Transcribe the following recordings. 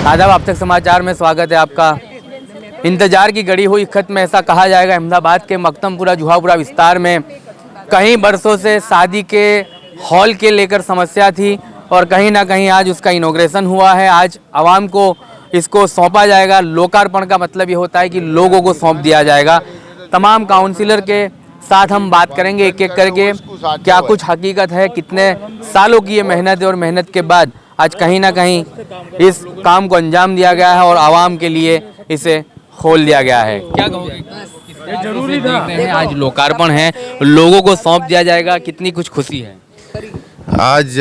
आदाब, आप तक समाचार में स्वागत है आपका। इंतजार की घड़ी हुई खत्म, ऐसा कहा जाएगा। अहमदाबाद के मकतमपुरा जुहापुरा विस्तार में कई बरसों से शादी के हॉल के लेकर समस्या थी और कहीं ना कहीं आज उसका इनॉग्रेशन हुआ है। आज आवाम को इसको सौंपा जाएगा। लोकार्पण का मतलब ये होता है कि लोगों को सौंप दिया जाएगा। तमाम काउंसिलर के साथ हम बात करेंगे एक एक करके, क्या कुछ हकीकत है, कितने सालों की ये मेहनत है और मेहनत के बाद आज कहीं ना कहीं इस काम को अंजाम दिया गया है और आवाम के लिए इसे खोल दिया गया है। क्या कहोगे? ये जरूरी था। आज लोकार्पण है, लोगों को सौंप दिया जाएगा, कितनी कुछ खुशी है आज।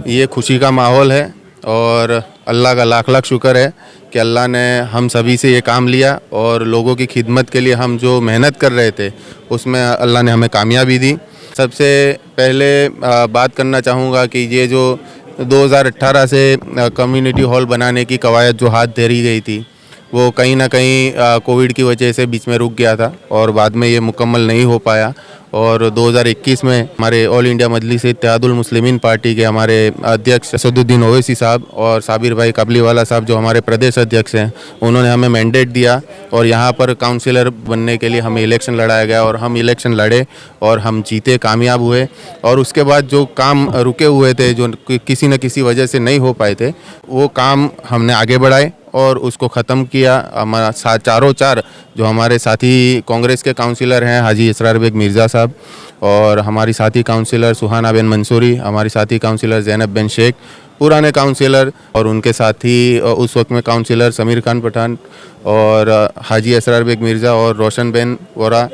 ये खुशी का माहौल है और अल्लाह का लाख लाख शुक्र है कि अल्लाह ने हम सभी से ये काम लिया और लोगों की खिदमत के लिए हम जो मेहनत कर रहे थे उसमें अल्लाह ने हमें कामयाबी दी। सबसे पहले बात करना चाहूँगा कि ये जो 2018 से कम्युनिटी हॉल बनाने की कवायद जो हाथ धरी गई थी वो कहीं ना कहीं कोविड की वजह से बीच में रुक गया था और बाद में ये मुकम्मल नहीं हो पाया। और 2021 में हमारे ऑल इंडिया मजलिस इत्तेहादुल मुस्लिमीन पार्टी के हमारे अध्यक्ष असदुद्दीन ओवैसी साहब और साबिर भाई काबलीवाला साहब जो हमारे प्रदेश अध्यक्ष हैं, उन्होंने हमें मैंडेट दिया और यहाँ पर काउंसिलर बनने के लिए हमें इलेक्शन लड़ाया गया और हम इलेक्शन लड़े और हम जीते, कामयाब हुए। और उसके बाद जो काम रुके हुए थे, जो किसी न किसी वजह से नहीं हो पाए थे, वो काम हमने आगे बढ़ाए और उसको ख़त्म किया। हमारा चारों चार जो हमारे साथी कांग्रेस के काउंसिलर हैं, हाजी इसरार बेग मिर्ज़ा साहब और हमारी साथी काउंसिलर सुहाना बिन मंसूरी, हमारी साथी काउंसिलर ज़ैनब बिन शेख, पुराने काउंसिलर और उनके साथी उस वक्त में काउंसिलर समीर खान पठान और हाजी इसरार बेग मिर्ज़ा और रोशन बिन वोरा,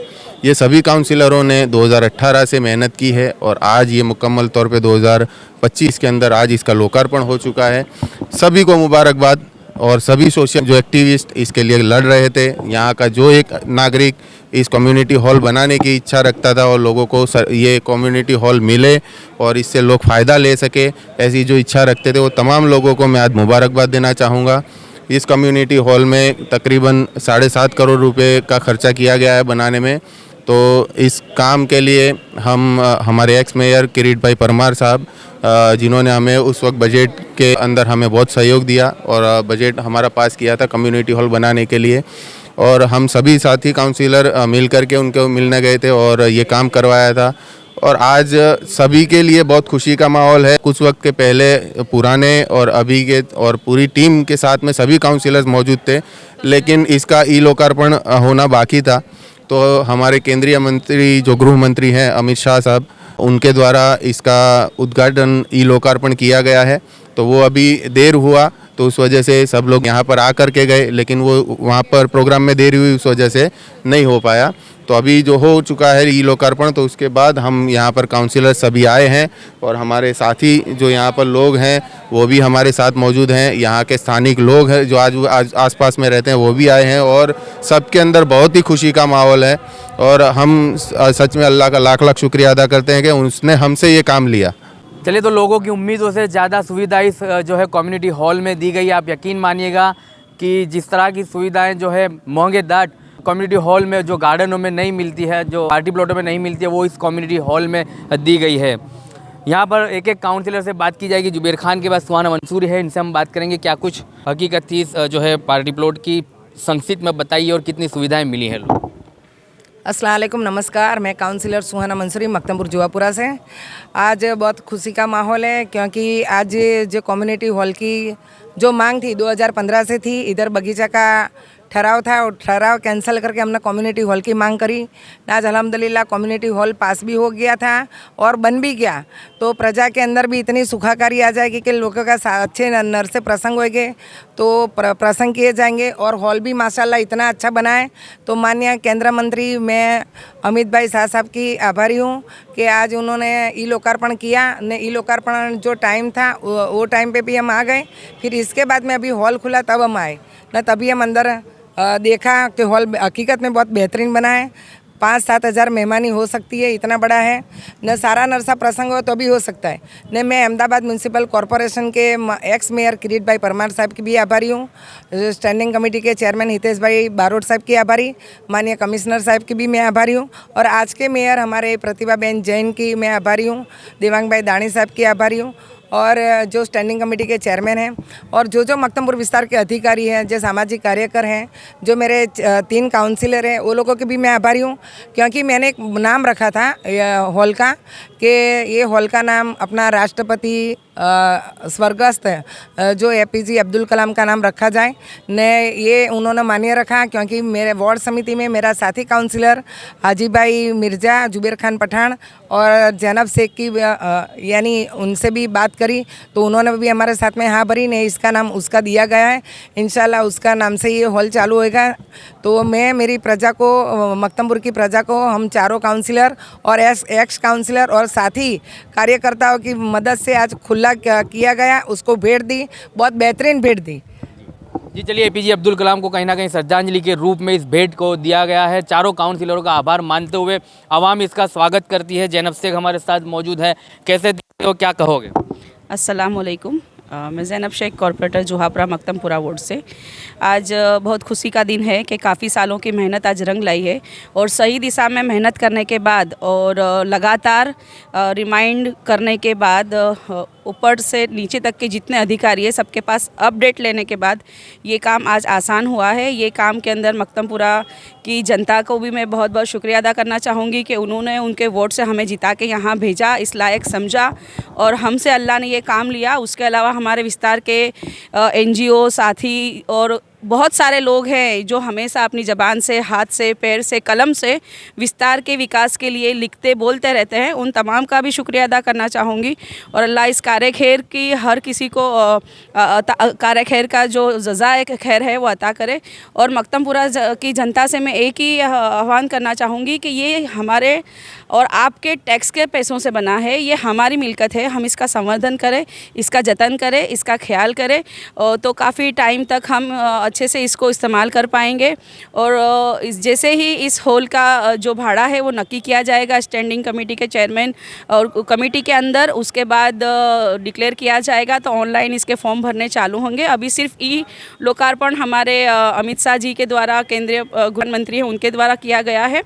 ये सभी काउंसिलरों ने 2018 से मेहनत की है और आज ये मुकम्मल तौर पे 2025 के अंदर आज इसका लोकार्पण हो चुका है। सभी को मुबारकबाद। और सभी सोशल जो एक्टिविस्ट इसके लिए लड़ रहे थे, यहाँ का जो एक नागरिक इस कम्युनिटी हॉल बनाने की इच्छा रखता था और लोगों को ये कम्युनिटी हॉल मिले और इससे लोग फ़ायदा ले सके, ऐसी जो इच्छा रखते थे, वो तमाम लोगों को मैं आज मुबारकबाद देना चाहूँगा। इस कम्युनिटी हॉल में तकरीबन 7.5 करोड़ रुपए का खर्चा किया गया है बनाने में। तो इस काम के लिए हम हमारे एक्स मेयर किरीट भाई परमार साहब, जिन्होंने हमें उस वक्त बजट के अंदर हमें बहुत सहयोग दिया और बजट हमारा पास किया था कम्युनिटी हॉल बनाने के लिए, और हम सभी साथी काउंसिलर मिल कर के उनको मिलने गए थे और ये काम करवाया था। और आज सभी के लिए बहुत खुशी का माहौल है। कुछ वक्त के पहले पुराने और अभी के और पूरी टीम के साथ में सभी काउंसिलर्स मौजूद थे, लेकिन इसका ई लोकार्पण होना बाकी था। तो हमारे केंद्रीय मंत्री जो गृह मंत्री हैं अमित शाह साहब, उनके द्वारा इसका उद्घाटन ई लोकार्पण किया गया है। तो वो अभी देर हुआ तो उस वजह से सब लोग यहाँ पर आ कर के गए, लेकिन वो वहाँ पर प्रोग्राम में देरी हुई, उस वजह से नहीं हो पाया। तो अभी जो हो चुका है ई लोकार्पण, तो उसके बाद हम यहाँ पर काउंसिलर सभी आए हैं और हमारे साथी जो यहाँ पर लोग हैं वो भी हमारे साथ मौजूद हैं। यहाँ के स्थानिक लोग हैं जो आज आसपास में रहते हैं वो भी आए हैं और सबके अंदर बहुत ही खुशी का माहौल है। और हम सच में अल्लाह का लाख लाख शुक्रिया अदा करते हैं कि उसने हमसे ये काम लिया। चलिए, तो लोगों की उम्मीदों से ज़्यादा सुविधा इस जो है कम्युनिटी हॉल में दी गई। आप यकीन मानिएगा कि जिस तरह की सुविधाएं जो है महंगे दाट कम्युनिटी हॉल में जो गार्डनों में नहीं मिलती है, जो पार्टी प्लॉटों में नहीं मिलती है, वो इस कम्युनिटी हॉल में दी गई है। यहाँ पर एक एक काउंसिलर से बात की जाएगी। जुबेर खान के बाद सुहाना मंसूरी है, इनसे हम बात करेंगे क्या कुछ हकीकत थी इस जो है पार्टी प्लॉट की, संक्षिप्त में बताइए और कितनी सुविधाएँ मिली हैं लोग। अस्सलाम वालेकुम, नमस्कार। मैं काउंसिलर सुहाना मंसूरी मकतमपुर जुहापुरा से। आज बहुत खुशी का माहौल है क्योंकि आज जो कम्युनिटी हॉल की जो मांग थी 2015 से थी, इधर बगीचा का ठहराव था और ठहराव कैंसिल करके हमने कम्युनिटी हॉल की मांग करी। आज अल्हम्दुलिल्लाह कम्युनिटी हॉल पास भी हो गया था और बन भी गया। तो प्रजा के अंदर भी इतनी सुखाकारी आ जाएगी कि लोगों का अच्छे नर से प्रसंग होंगे तो प्रसंग किए जाएंगे। और हॉल भी माशाल्लाह इतना अच्छा बना है। तो माननीय केंद्रीय मंत्री मैं अमित भाई शाह साहब की आभारी हूँ कि आज उन्होंने ई लोकार्पण किया। ने ई लोकार्पण जो टाइम था वो टाइम पे भी हम आ गए। फिर इसके बाद में अभी हॉल खुला तब हम आए न, तभी हम अंदर देखा कि हॉल हकीकत में बहुत बेहतरीन बना है। 5-7 हज़ार मेहमानी हो सकती है, इतना बड़ा है। न सारा नरसा प्रसंग हो तो भी हो सकता है। न मैं अहमदाबाद म्यूनसिपल कॉरपोरेशन के एक्स मेयर किरीट भाई परमार साहब की भी आभारी हूँ। स्टैंडिंग कमेटी के चेयरमैन हितेश भाई बारोट साहब की आभारी, माननीय कमिश्नर साहब की भी मैं आभारी हूँ। और आज के मेयर हमारे प्रतिभा बेन जैन की मैं आभारी हूँ, देवांग भाई दानी साहब की आभारी हूँ। और जो स्टैंडिंग कमेटी के चेयरमैन हैं और जो मक्तमपुर विस्तार के अधिकारी हैं, जो सामाजिक कार्यकर हैं, जो मेरे 3 काउंसिलर हैं, वो लोगों के भी मैं आभारी हूँ। क्योंकि मैंने एक नाम रखा था हॉल का कि ये हॉल का नाम अपना राष्ट्रपति स्वर्गस्थ जो APJ अब्दुल कलाम का नाम रखा जाए ने, ये उन्होंने मान्य रखा। क्योंकि मेरे वार्ड समिति में मेरा साथी काउंसिलर हाजी भाई मिर्ज़ा, जुबेर खान पठान और जैनब शेख की यानी उनसे भी बात करी तो उन्होंने भी हमारे साथ में हाँ भरी ने, इसका नाम उसका दिया गया है। इंशाल्लाह उसका नाम से ये हॉल चालू होएगा। तो मैं मेरी प्रजा को, मक्तमपुर की प्रजा को, हम चारों काउंसिलर और एक्स काउंसिलर और साथी कार्यकर्ताओं की मदद से आज खुला किया गया, उसको भेंट दी, बहुत बेहतरीन भेंट दी। जी चलिए, APJ अब्दुल कलाम को कहीं ना कहीं श्रद्धांजलि के रूप में इस भेंट को दिया गया है। चारों काउंसिलरों का आभार मानते हुए आवाम इसका स्वागत करती है। जैनब शेख हमारे साथ मौजूद है, कैसे देखते हो, क्या कहोगे? अस्सलाम वालेकुम। मैं जैनब शेख, कॉर्पोरेटर जुहापुरा मक्तमपुरा वार्ड से। आज बहुत खुशी का दिन है कि काफ़ी सालों की मेहनत आज रंग लाई है और सही दिशा में मेहनत करने के बाद और लगातार रिमाइंड करने के बाद ऊपर से नीचे तक के जितने अधिकारी है सबके पास अपडेट लेने के बाद ये काम आज आसान हुआ है। ये काम के अंदर मक्तमपुरा की जनता को भी मैं बहुत बहुत शुक्रिया अदा करना चाहूँगी कि उन्होंने उनके वोट से हमें जिता के यहाँ भेजा, इस लायक समझा और हमसे अल्लाह ने ये काम लिया। उसके अलावा हमारे विस्तार के NGO साथी और बहुत सारे लोग हैं जो हमेशा अपनी ज़बान से, हाथ से, पैर से, कलम से विस्तार के विकास के लिए लिखते बोलते रहते हैं। उन तमाम का भी शुक्रिया अदा करना चाहूँगी और अल्लाह इस कार्य खैर की हर किसी को कार्य खैर का जो जज़ा खैर है वो अता करे। और मक्तमपुरा की जनता से मैं एक ही आह्वान करना चाहूँगी कि ये हमारे और आपके टैक्स के पैसों से बना है, ये हमारी मिल्कत है, हम इसका संवर्धन करें, इसका जतन करें, इसका ख्याल करें तो काफ़ी टाइम तक हम अच्छे से इसको इस्तेमाल कर पाएंगे। और जैसे ही इस हॉल का जो भाड़ा है वो नक्की किया जाएगा स्टैंडिंग कमेटी के चेयरमैन और कमेटी के अंदर, उसके बाद डिक्लेयर किया जाएगा तो ऑनलाइन इसके फॉर्म भरने चालू होंगे। अभी सिर्फ ई लोकार्पण हमारे अमित शाह जी के द्वारा, केंद्रीय गृह मंत्री हैं, उनके द्वारा किया गया है।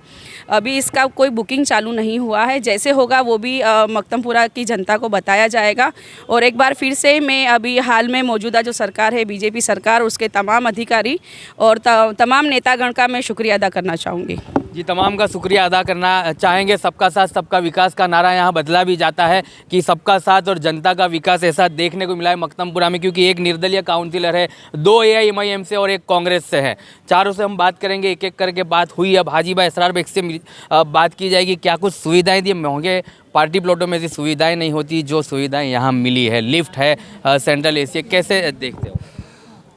अभी इसका कोई बुकिंग चालू नहीं हुआ है। जैसे होगा वो भी मक्तमपुरा की जनता को बताया जाएगा। और एक बार फिर से मैं अभी हाल में मौजूदा जो सरकार है BJP सरकार, उसके तमाम अधिकारी और तमाम नेतागण का मैं शुक्रिया अदा करना चाहूँगी। जी, तमाम का शुक्रिया अदा करना चाहेंगे। सबका साथ सबका विकास का नारा यहाँ बदला भी जाता है कि सबका साथ और जनता का विकास ऐसा देखने को मिला है मक्तमपुरा में, क्योंकि एक निर्दलीय काउंसिलर है, 2 AIMIM से और एक कांग्रेस से है। चारों से हम बात करेंगे, एक एक करके बात हुई। अब हाजी भाई असरार बेग से बात की जाएगी। क्या कुछ सुविधाएँ दी? महंगे पार्टी प्लॉटों में ऐसी सुविधाएँ नहीं होती जो सुविधाएँ यहाँ मिली है। लिफ्ट है, सेंट्रल AC, कैसे देखते हो?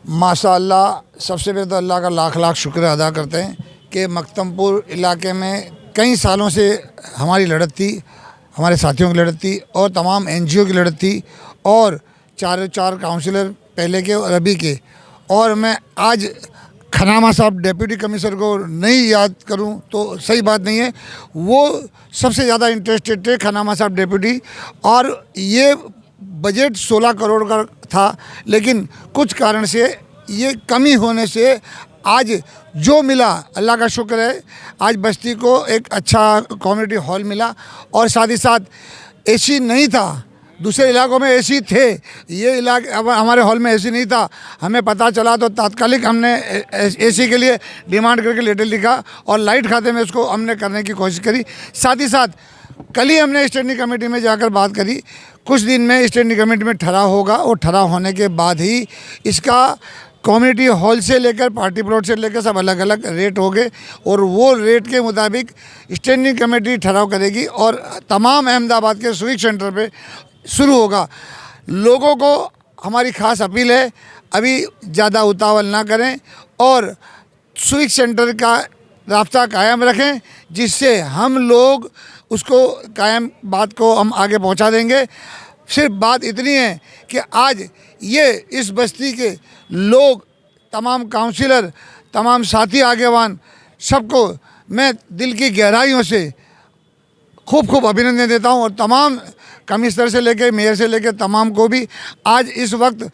माशाअल्लाह, सबसे पहले तो अल्लाह का लाख लाख शुक्र अदा करते हैं कि मक्तमपुर इलाके में कई सालों से हमारी लड़त थी, हमारे साथियों की लड़त थी और तमाम NGO की लड़त थी और चार काउंसिलर पहले के और अभी के। और मैं आज खनामा साहब डिप्टी कमिश्नर को नहीं याद करूं तो सही बात नहीं है, वो सबसे ज़्यादा इंटरेस्टेड थे, खनामा साहब डिप्टी। और ये बजट 16 करोड़ का था, लेकिन कुछ कारण से ये कमी होने से आज जो मिला, अल्लाह का शुक्र है, आज बस्ती को एक अच्छा कम्युनिटी हॉल मिला। और साथ ही साथ AC नहीं था, दूसरे इलाकों में AC थे, ये इलाके अब हमारे हॉल में AC नहीं था। हमें पता चला तो तात्कालिक हमने AC के लिए डिमांड करके लेटर लिखा और लाइट खाते में उसको हमने करने की कोशिश करी। साथ ही साथ कल ही हमने स्टैंडिंग कमेटी में जाकर बात करी, कुछ दिन में स्टैंडिंग कमेटी में ठहराव होगा और ठहराव होने के बाद ही इसका कम्युनिटी हॉल से लेकर पार्टी प्लॉट से लेकर सब अलग अलग रेट हो गए और वो रेट के मुताबिक स्टैंडिंग कमेटी ठहराव करेगी और तमाम अहमदाबाद के स्विक सेंटर पे शुरू होगा। लोगों को हमारी ख़ास अपील है, अभी ज़्यादा उतावल ना करें और स्विक सेंटर का रास्ता कायम रखें, जिससे हम लोग उसको कायम बात को हम आगे पहुंचा देंगे। सिर्फ बात इतनी है कि आज ये इस बस्ती के लोग, तमाम काउंसिलर, तमाम साथी आगेवान, सबको मैं दिल की गहराइयों से खूब अभिनंदन देता हूं और तमाम कमिश्नर से लेकर मेयर से लेकर तमाम को भी आज इस वक्त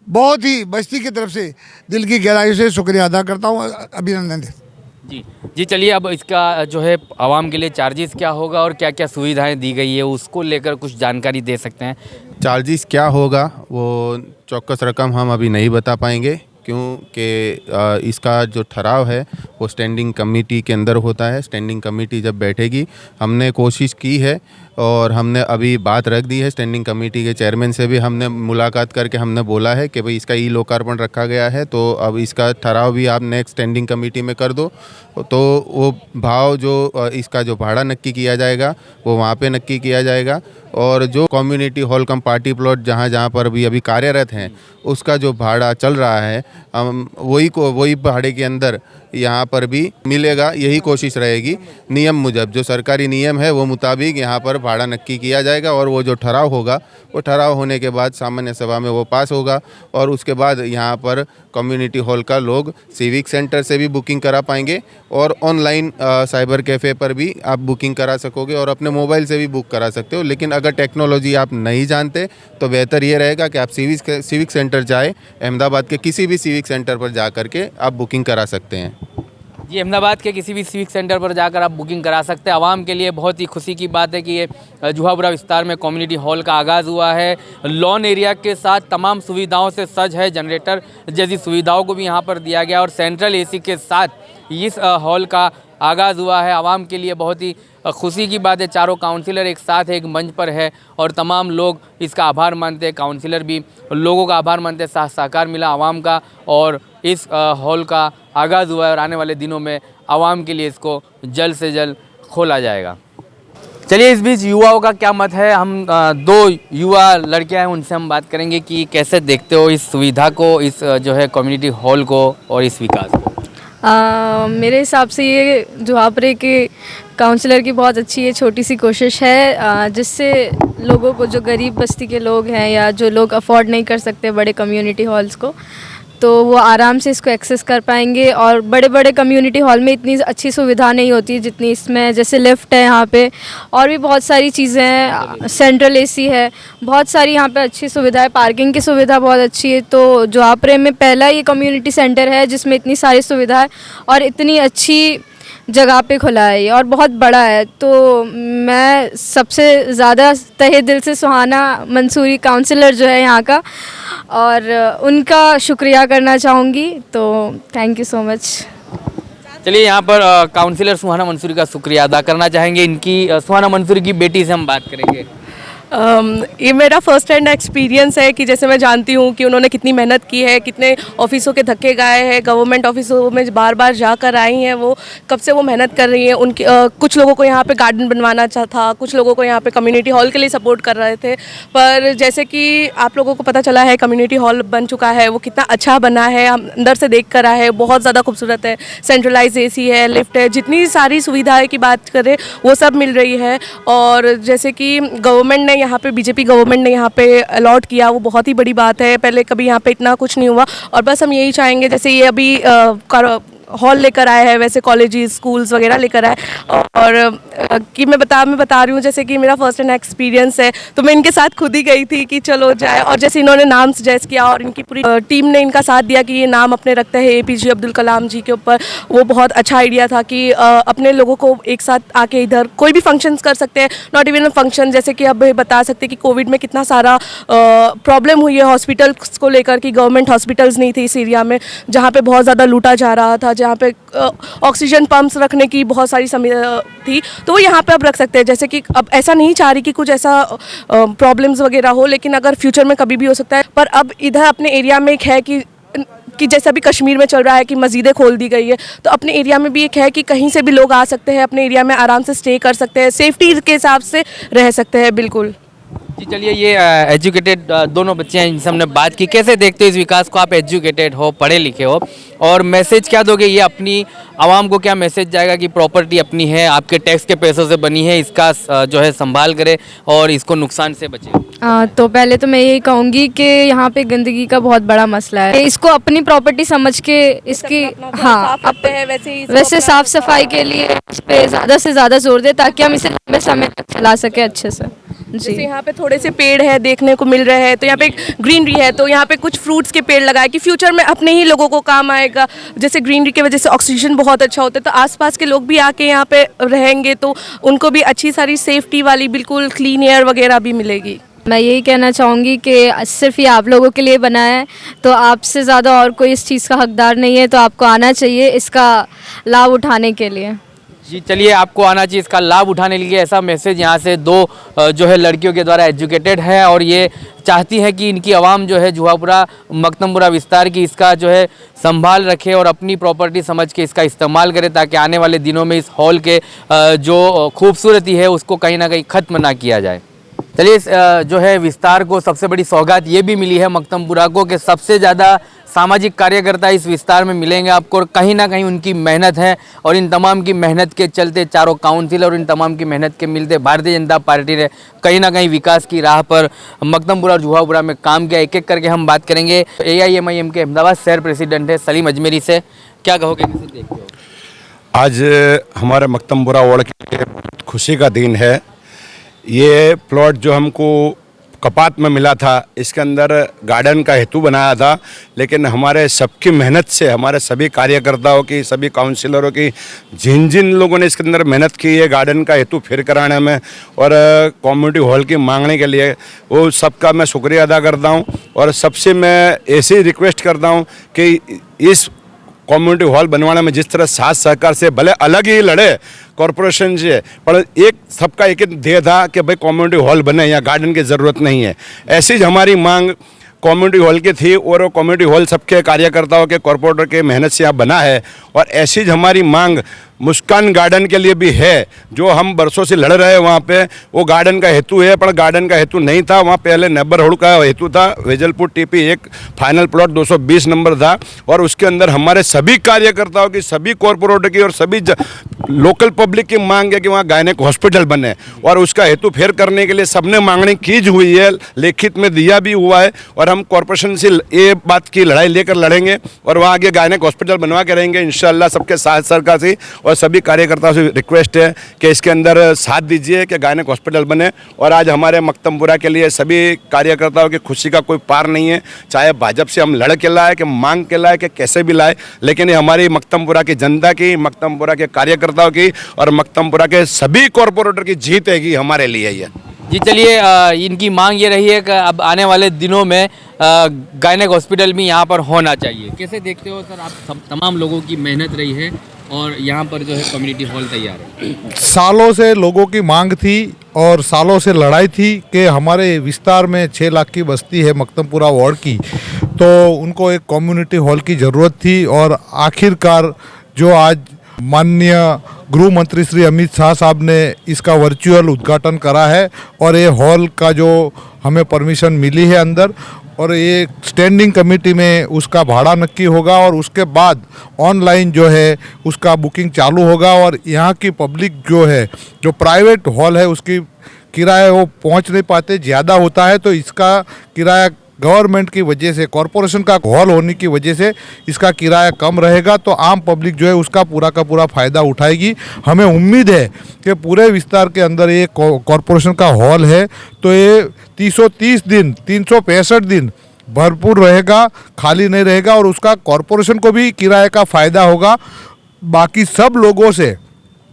बहुत ही बस्ती की तरफ से दिल की गहराई से शुक्रिया अदा करता हूं, अभिनंदन देता हूं। जी चलिए, अब इसका जो है आवाम के लिए चार्जेस क्या होगा और क्या क्या सुविधाएं दी गई है उसको लेकर कुछ जानकारी दे सकते हैं। चार्जेस क्या होगा वो चौक्कस रकम हम अभी नहीं बता पाएंगे, क्योंकि इसका जो ठहराव है वो स्टैंडिंग कमेटी के अंदर होता है। स्टैंडिंग कमेटी जब बैठेगी, हमने कोशिश की है और हमने अभी बात रख दी है स्टैंडिंग कमेटी के चेयरमैन से भी हमने मुलाकात करके हमने बोला है कि भाई इसका ई लोकार्पण रखा गया है, तो अब इसका ठहराव भी आप नेक्स्ट स्टैंडिंग कमेटी में कर दो, तो वो भाव जो इसका जो भाड़ा नक्की किया जाएगा वो वहाँ पे नक्की किया जाएगा। और जो कम्युनिटी हॉल कम पार्टी प्लॉट जहाँ पर भी अभी कार्यरत हैं उसका जो भाड़ा चल रहा है हम वही भाड़े के अंदर यहाँ पर भी मिलेगा, यही कोशिश रहेगी। नियम मुजब जो सरकारी नियम है वो मुताबिक यहाँ पर भाड़ा नक्की किया जाएगा और वो जो ठहराव होगा वो ठहराव होने के बाद सामान्य सभा में वो पास होगा और उसके बाद यहाँ पर कम्युनिटी हॉल का लोग सिविक सेंटर से भी बुकिंग करा पाएंगे और ऑनलाइन साइबर कैफ़े पर भी आप बुकिंग करा सकोगे और अपने मोबाइल से भी बुक करा सकते हो। लेकिन अगर टेक्नोलॉजी आप नहीं जानते तो बेहतर ये रहेगा कि आप सिविक सेंटर जाए, अहमदाबाद के किसी भी सिविक सेंटर पर जा कर के आप बुकिंग करा सकते हैं। जी, अहमदाबाद के किसी भी सिविक सेंटर पर जाकर आप बुकिंग करा सकते हैं। आवाम के लिए बहुत ही खुशी की बात है कि ये जुहापुरा विस्तार में कम्युनिटी हॉल का आगाज़ हुआ है। लॉन एरिया के साथ तमाम सुविधाओं से सज है, जनरेटर जैसी सुविधाओं को भी यहाँ पर दिया गया और सेंट्रल एसी के साथ इस हॉल का आगाज़ हुआ है। आवाम के लिए बहुत ही खुशी की बात है। चारों काउंसिलर एक साथ एक मंच पर है और तमाम लोग इसका आभार मानते हैं। काउंसिलर भी लोगों का आभार मानते हैं, सहकार मिला आवाम का और इस हॉल का आगाज़ हुआ है और आने वाले दिनों में आवाम के लिए इसको जल्द से जल्द खोला जाएगा। चलिए, इस बीच युवाओं का क्या मत है, हम दो युवा लड़कियां हैं उनसे हम बात करेंगे कि कैसे देखते हो इस सुविधा को, इस जो है कम्युनिटी हॉल को और इस विकास को। मेरे हिसाब से ये जुहापुरे के काउंसलर की बहुत अच्छी ये छोटी सी कोशिश है जिससे लोगों को, जो गरीब बस्ती के लोग हैं या जो लोग अफोर्ड नहीं कर सकते बड़े कम्युनिटी हॉल्स को, तो वो आराम से इसको एक्सेस कर पाएंगे। और बड़े बड़े कम्युनिटी हॉल में इतनी अच्छी सुविधा नहीं होती जितनी इसमें, जैसे लिफ्ट है यहाँ पे और भी बहुत सारी चीज़ें हैं, सेंट्रल एसी है, बहुत सारी यहाँ पे अच्छी सुविधा है, पार्किंग की सुविधा बहुत अच्छी है। तो जुहापुरे में पहला ये कम्युनिटी सेंटर है जिसमें इतनी सारी सुविधा है और इतनी अच्छी जगह पे खुला है और बहुत बड़ा है। तो मैं सबसे ज़्यादा तहे दिल से सुहाना मंसूरी काउंसलर जो है यहाँ का, और उनका शुक्रिया करना चाहूँगी। तो थैंक यू सो मच। चलिए, यहाँ पर काउंसिलर सुहाना मंसूरी का शुक्रिया अदा करना चाहेंगे। इनकी सुहाना मंसूरी की बेटी से हम बात करेंगे। ये मेरा फर्स्ट हैंड एक्सपीरियंस है कि जैसे मैं जानती हूँ कि उन्होंने कितनी मेहनत की है, कितने ऑफिसों के धक्के गाए हैं, गवर्नमेंट ऑफिसों में बार बार जाकर आई हैं, वो कब से वो मेहनत कर रही हैं। उनकी कुछ लोगों को यहाँ पे गार्डन बनवाना था, कुछ लोगों को यहाँ पे कम्युनिटी हॉल के लिए सपोर्ट कर रहे थे, पर जैसे कि आप लोगों को पता चला है कम्युनिटी हॉल बन चुका है, वो कितना अच्छा बना है, हम अंदर से देख कर आए हैं, बहुत ज़्यादा खूबसूरत है, सेंट्रलाइज AC है, लिफ्ट है, जितनी सारी सुविधाएँ की बात करें वो सब मिल रही है। और जैसे कि गवर्नमेंट ने यहाँ पे, बीजेपी गवर्नमेंट ने यहाँ पे अलॉट किया, वो बहुत ही बड़ी बात है। पहले कभी यहाँ पे इतना कुछ नहीं हुआ और बस हम यही चाहेंगे, जैसे ये अभी हॉल लेकर आए हैं वैसे कॉलेजेस, स्कूल्स वगैरह लेकर आए। और कि मैं बता रही हूँ, जैसे कि मेरा फर्स्ट हैंड एक्सपीरियंस है तो मैं इनके साथ खुद ही गई थी कि चलो जाए, और जैसे इन्होंने नाम सजेस्ट किया और इनकी पूरी टीम ने इनका साथ दिया कि ये नाम अपने रखते हैं APJ अब्दुल कलाम जी के ऊपर। वो बहुत अच्छा आइडिया था कि अपने लोगों को एक साथ आके इधर कोई भी फंक्शंस कर सकते हैं, नॉट इवन फंक्शन, जैसे कि अब बता सकते हैं कि कोविड में कितना सारा प्रॉब्लम हुई है हॉस्पिटल्स को लेकर कि गवर्नमेंट हॉस्पिटल्स नहीं थी इस एरिया में, जहाँ पे बहुत ज़्यादा लूटा जा रहा था, जहाँ पे ऑक्सीजन पंप्स रखने की बहुत सारी समस्या थी, तो वो यहाँ पे अब रख सकते हैं। जैसे कि अब ऐसा नहीं चाह रही कि कुछ ऐसा प्रॉब्लम्स वगैरह हो, लेकिन अगर फ्यूचर में कभी भी हो सकता है, पर अब इधर अपने एरिया में एक है कि जैसा अभी कश्मीर में चल रहा है कि मस्जिदें खोल दी गई है, तो अपने एरिया में भी एक है कि कहीं से भी लोग आ सकते हैं, अपने एरिया में आराम से स्टे कर सकते हैं, सेफ्टी के हिसाब से रह सकते हैं। बिल्कुल जी, चलिए, ये एजुकेटेड दोनों बच्चे हैं जिनसे हमने बात की। कैसे देखते हो इस विकास को? आप एजुकेटेड हो, पढ़े लिखे हो, और मैसेज क्या दोगे? ये अपनी आवाम को क्या मैसेज जाएगा कि प्रॉपर्टी अपनी है, आपके टैक्स के पैसों से बनी है, इसका जो है संभाल करे और इसको नुकसान से बचे? तो पहले तो मैं यही कहूँगी कि यहाँ पे गंदगी का बहुत बड़ा मसला है, इसको अपनी प्रॉपर्टी समझ के इसकी वैसे साफ सफाई के लिए इस पे ज़्यादा से ज़्यादा जोर दे ताकि हम इसे लंबे समय तक चला सके अच्छे से। जैसे यहाँ पे थोड़े से पेड़ है देखने को मिल रहे हैं, तो यहाँ पे ग्रीनरी है, तो यहाँ पे कुछ फ्रूट्स के पेड़ लगाए कि फ्यूचर में अपने ही लोगों को काम आएगा। जैसे ग्रीनरी की वजह से ऑक्सीजन बहुत अच्छा होता है, तो आसपास के लोग भी आके यहाँ पे रहेंगे तो उनको भी अच्छी सारी सेफ्टी वाली बिल्कुल क्लीन एयर वगैरह भी मिलेगी। मैं यही कहना चाहूँगी कि सिर्फ ये आप लोगों के लिए बना है, तो आपसे ज़्यादा और कोई इस चीज़ का हकदार नहीं है, तो आपको आना चाहिए इसका लाभ उठाने के लिए। जी चलिए, आपको आना चाहिए इसका लाभ उठाने के लिए, ऐसा मैसेज यहाँ से दो जो है लड़कियों के द्वारा एजुकेटेड है और ये चाहती है कि इनकी आवाम जो है जुहापुरा मकतमपुरा विस्तार की इसका जो है संभाल रखे और अपनी प्रॉपर्टी समझ के इसका इस्तेमाल करे, ताकि आने वाले दिनों में इस हॉल के जो खूबसूरती है उसको कहीं ना कहीं ख़त्म ना किया जाए। चलिए, जो है विस्तार को सबसे बड़ी सौगात ये भी मिली है मकतमपुरा को कि सबसे ज़्यादा सामाजिक कार्यकर्ता इस विस्तार में मिलेंगे आपको, और कहीं ना कहीं उनकी मेहनत है और इन तमाम की मेहनत के चलते चारों काउंसिल और इन तमाम की मेहनत के मिलते भारतीय जनता पार्टी ने कहीं ना कहीं विकास की राह पर मकतमपुरा और जुहापुरा में काम किया। एक एक करके हम बात करेंगे। AIMIM के अहमदाबाद शहर प्रेसिडेंट है सलीम अजमेरी से, क्या कहोगे, कैसे देखते हो? आज हमारे मकतमपुरा वार्ड के लिए खुशी का दिन है। ये प्लॉट जो हमको कपात में मिला था, इसके अंदर गार्डन का हेतु बनाया था, लेकिन हमारे सबकी मेहनत से, हमारे सभी कार्यकर्ताओं की, सभी काउंसिलरों की, जिन जिन लोगों ने इसके अंदर मेहनत की है गार्डन का हेतु फिर कराने में और कम्युनिटी हॉल की मांगने के लिए, वो सबका मैं शुक्रिया अदा करता हूँ। और सबसे मैं ऐसी रिक्वेस्ट करता हूँ कि इस कम्युनिटी हॉल बनवाने में जिस तरह साथ सहकार से भले अलग ही लड़े कॉरपोरेशन से, पर एक सबका एक ध्येय था कि भाई कम्युनिटी हॉल बने, यहाँ गार्डन की ज़रूरत नहीं है। ऐसी हमारी मांग कम्युनिटी हॉल की थी और वो कम्युनिटी हॉल सबके कार्यकर्ताओं के कॉरपोरेटर के मेहनत से यहाँ बना है। और ऐसी हमारी मांग मुस्कान गार्डन के लिए भी है, जो हम बरसों से लड़ रहे हैं। वहाँ पे वो गार्डन का हेतु है, पर गार्डन का हेतु नहीं था, वहाँ पहले नेबरहुड का हेतु था। Vejalpur TP 1 final plot 220 number था और उसके अंदर हमारे सभी कार्यकर्ताओं की, सभी कॉरपोरेटर की और सभी लोकल पब्लिक की मांग है कि वहाँ गायनेक हॉस्पिटल बने, और उसका हेतु फेर करने के लिए सबने मांगनी की हुई है, लिखित में दिया भी हुआ है। और हम कॉरपोरेशन से ये बात की लड़ाई लेकर लड़ेंगे और वहाँ आगे गायनेक हॉस्पिटल बनवा के रहेंगे इंशाल्लाह सबके साथ सरकार से। और सभी कार्यकर्ताओं से रिक्वेस्ट है कि इसके अंदर साथ दीजिए कि गायनेक हॉस्पिटल बने। और आज हमारे मकतमपुरा के लिए सभी कार्यकर्ताओं की खुशी का कोई पार नहीं है, चाहे भाजपा से हम लड़ के लाए कि मांग के लाए कि कैसे भी लाए, लेकिन ये हमारी मकतमपुरा की जनता की, मकतमपुरा के कार्यकर्ताओं की और मकतमपुरा के सभी कॉरपोरेटर की जीत है हमारे लिए ये। जी चलिए, इनकी मांग ये रही है कि अब आने वाले दिनों में गायनेक हॉस्पिटल भी यहाँ पर होना चाहिए। कैसे देखते हो सर, आप सब तमाम लोगों की मेहनत रही है और यहाँ पर जो है कम्युनिटी हॉल तैयार है। सालों से लोगों की मांग थी और सालों से लड़ाई थी कि हमारे विस्तार में 6 लाख की बस्ती है मकतमपुरा वार्ड की, तो उनको एक कम्युनिटी हॉल की ज़रूरत थी। और आखिरकार जो आज माननीय गृह मंत्री श्री अमित शाह साहब ने इसका वर्चुअल उद्घाटन करा है और ये हॉल का जो हमें परमिशन मिली है अंदर, और ये स्टैंडिंग कमेटी में उसका भाड़ा नक्की होगा और उसके बाद ऑनलाइन जो है उसका बुकिंग चालू होगा। और यहाँ की पब्लिक जो है, जो प्राइवेट हॉल है उसकी किराया वो पहुँच नहीं पाते, ज़्यादा होता है, तो इसका किराया गवर्नमेंट की वजह से, कॉरपोरेशन का हॉल होने की वजह से इसका किराया कम रहेगा, तो आम पब्लिक जो है उसका पूरा का पूरा फ़ायदा उठाएगी। हमें उम्मीद है कि पूरे विस्तार के अंदर ये कॉरपोरेशन का हॉल है तो ये 330 दिन 365 दिन भरपूर रहेगा, खाली नहीं रहेगा, और उसका कॉरपोरेशन को भी किराए का फ़ायदा होगा। बाकी सब लोगों से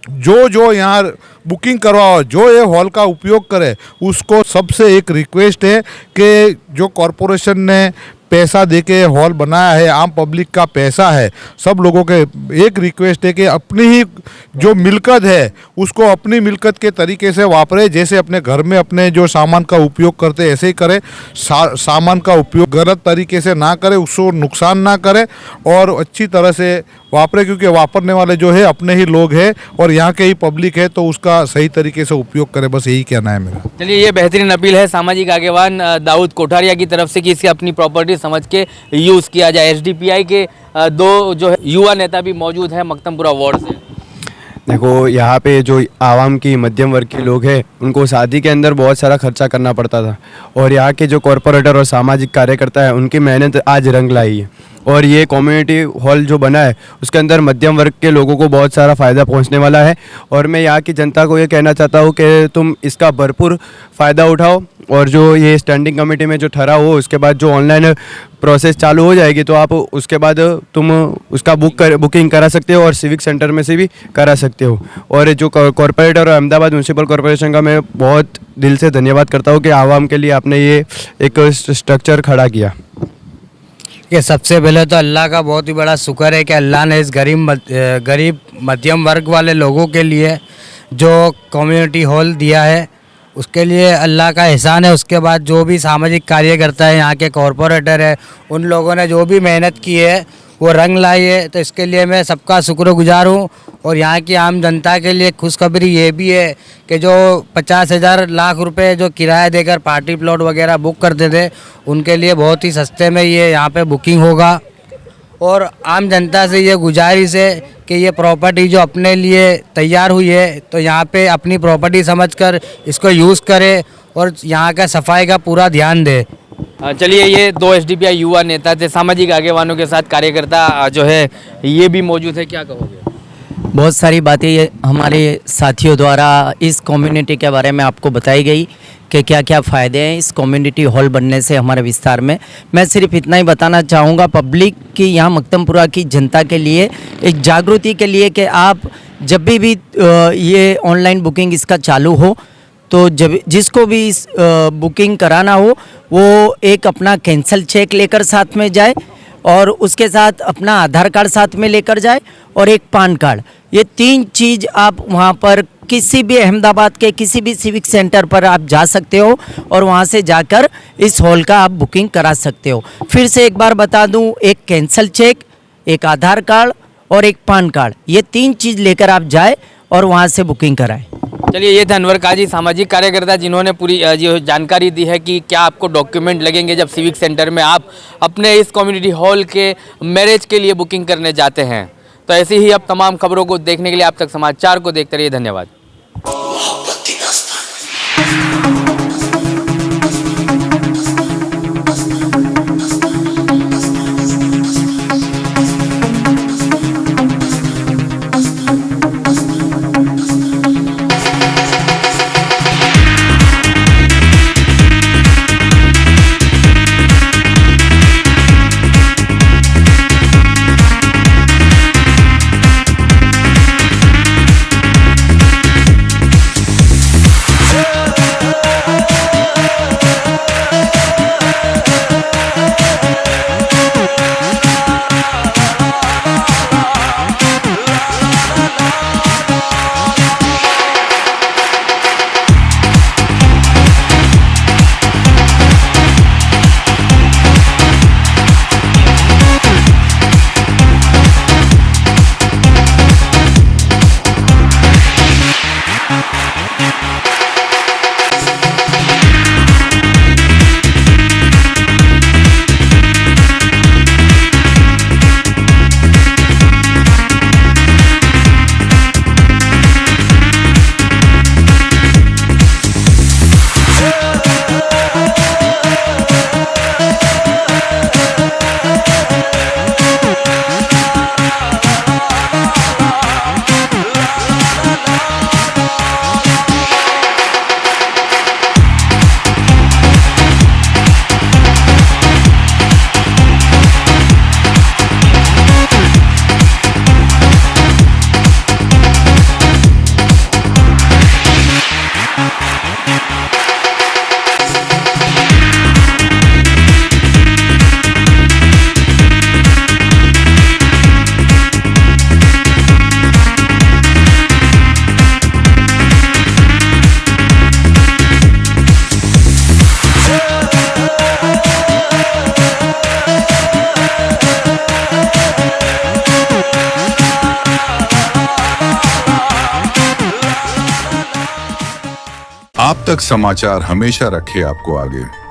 जो यहाँ बुकिंग करवाओ, जो ये हॉल का उपयोग करे, उसको सबसे एक रिक्वेस्ट है कि जो कॉरपोरेशन ने पैसा देके हॉल बनाया है, आम पब्लिक का पैसा है, सब लोगों के एक रिक्वेस्ट है कि अपनी ही जो मिलकत है उसको अपनी मिलकत के तरीके से वापरे। जैसे अपने घर में अपने जो सामान का उपयोग करते ऐसे ही करें, सामान का उपयोग गलत तरीके से ना करें, उसको नुकसान ना करें और अच्छी तरह से वापरे, क्योंकि वापरने वाले जो है अपने ही लोग हैं और यहाँ के ही पब्लिक है, तो उसका सही तरीके से उपयोग करें, बस यही कहना है मेरा। चलिए, ये बेहतरीन अपील है सामाजिक आगेवान दाऊद कोठारिया की तरफ से कि इसे अपनी प्रॉपर्टी समझ के यूज़ किया जाए। SDPI के दो जो है युवा नेता भी मौजूद हैं मकतमपुरा वार्ड से। देखो, यहाँ पे जो आवाम की मध्यम वर्ग के लोग हैं उनको शादी के अंदर बहुत सारा खर्चा करना पड़ता था, और यहाँ के जो कॉरपोरेटर और सामाजिक कार्यकर्ता हैं उनकी मेहनत आज रंग लाई है। और ये कम्युनिटी हॉल जो बना है उसके अंदर मध्यम वर्ग के लोगों को बहुत सारा फ़ायदा पहुंचने वाला है। और मैं यहाँ की जनता को ये कहना चाहता हूँ कि तुम इसका भरपूर फ़ायदा उठाओ और जो ये स्टैंडिंग कमेटी में जो ठहरा हो उसके बाद जो ऑनलाइन प्रोसेस चालू हो जाएगी तो आप उसके बाद तुम उसका बुकिंग करा सकते हो और सिविक सेंटर में से भी करा सकते हो। और जो कॉरपोरेटर और अहमदाबाद म्यूनसिपल कॉरपोरेशन का मैं बहुत दिल से धन्यवाद करता हूँ कि आवाम के लिए आपने ये एक स्ट्रक्चर खड़ा किया। कि सबसे पहले तो अल्लाह का बहुत ही बड़ा शुक्र है कि अल्लाह ने इस गरीब मध्यम वर्ग वाले लोगों के लिए जो कम्युनिटी हॉल दिया है उसके लिए अल्लाह का एहसान है। उसके बाद जो भी सामाजिक कार्यकर्ता है, यहाँ के कॉरपोरेटर है, उन लोगों ने जो भी मेहनत की है वो रंग लाई है, तो इसके लिए मैं सबका शुक्रगुजार हूँ। और यहाँ की आम जनता के लिए खुशखबरी ये भी है कि जो 50,000 लाख रुपए जो किराया देकर पार्टी प्लॉट वगैरह बुक करते थे उनके लिए बहुत ही सस्ते में ये यहाँ पे बुकिंग होगा। और आम जनता से ये गुजारिश है कि ये प्रॉपर्टी जो अपने लिए तैयार हुई है तो यहाँ पे अपनी प्रॉपर्टी समझकर इसको यूज़ करे और यहाँ का सफाई का पूरा ध्यान दे। चलिए, ये 2 SDPI युवा नेता थे, सामाजिक आगेवानों के साथ कार्यकर्ता जो है ये भी मौजूद है, क्या कहोगे? बहुत सारी बातें हमारे साथियों द्वारा इस कम्युनिटी के बारे में आपको बताई गई कि क्या क्या फ़ायदे हैं इस कम्युनिटी हॉल बनने से हमारे विस्तार में। मैं सिर्फ इतना ही बताना चाहूँगा पब्लिक की, यहाँ मक्तमपुरा की जनता के लिए एक जागृति के लिए कि आप जब भी ये ऑनलाइन बुकिंग इसका चालू हो तो जब जिसको भी इस बुकिंग कराना हो वो एक अपना कैंसल चेक लेकर साथ में जाए और उसके साथ अपना आधार कार्ड साथ में लेकर जाए और एक पान कार्ड। ये 3 चीज़ आप वहाँ पर किसी भी अहमदाबाद के किसी भी सिविक सेंटर पर आप जा सकते हो और वहाँ से जाकर इस हॉल का आप बुकिंग करा सकते हो। फिर से एक बार बता दूँ, एक कैंसल चेक, एक आधार कार्ड और एक पान कार्ड, ये 3 चीज़ लेकर आप जाए और वहाँ से बुकिंग कराएं। चलिए, ये थे अनवर काजी, सामाजिक कार्यकर्ता, जिन्होंने पूरी जो जानकारी दी है कि क्या आपको डॉक्यूमेंट लगेंगे जब सिविक सेंटर में आप अपने इस कम्युनिटी हॉल के मैरिज के लिए बुकिंग करने जाते हैं। तो ऐसी ही अब तमाम खबरों को देखने के लिए आप तक समाचार को देखते रहिए। धन्यवाद। आप तक समाचार हमेशा रखे आपको आगे।